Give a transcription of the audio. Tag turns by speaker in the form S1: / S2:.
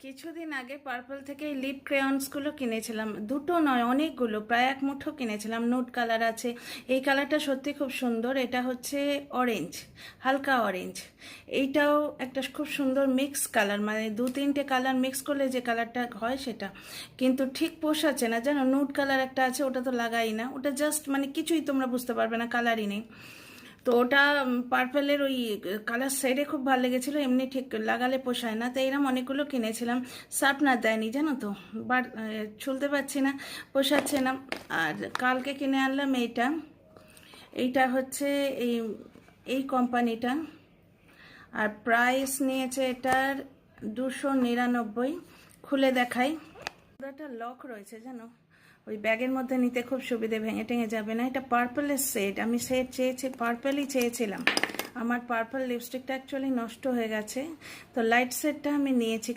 S1: কিছুদিন আগে পার্পল থেকে এই লিপ ক্রেয়ন্সগুলো কিনেছিলাম, দুটো নয় অনেকগুলো, প্রায় এক মুঠো কিনেছিলাম। নুড কালার আছে, এই কালারটা সত্যি খুব সুন্দর। এটা হচ্ছে অরেঞ্জ, হালকা অরেঞ্জ। এইটাও একটা খুব সুন্দর মিক্স কালার, মানে দু তিনটে কালার মিক্স করলে যে কালারটা হয় সেটা, কিন্তু ঠিক পোষাচ্ছে না জানো। নুড কালার একটা আছে, ওটা তো লাগাই না, ওটা জাস্ট মানে কিছুই তোমরা বুঝতে পারবে না, কালারই নেই। তো ওটা পার্পেলের ওই কালার শেডে খুব ভালো লেগেছিলো, এমনি ঠিক লাগালে পোষায় না। তো এরম অনেকগুলো কিনেছিলাম, শার্পনার দেয়নি জানো তো, বাট ছুলতে পারছি না, পোষাচ্ছে না। আর কালকে কিনে আনলাম এইটা। এইটা হচ্ছে এই এই কোম্পানিটা, আর প্রাইস নিয়েছে এটার 299। খুলে দেখাই, পুরোটা লক রয়েছে জানো, ওই ব্যাগের মধ্যে নিতে খুব সুবিধে, ভেঙে টেঙে যাবে না। এটা পার্পলের শেড, আমি শেড চেয়েছি, পার্পলই চেয়েছিলাম। আমার পার্পল লিপস্টিকটা অ্যাকচুয়ালি নষ্ট হয়ে গেছে, তো লাইট শেডটা আমি নিয়েছি।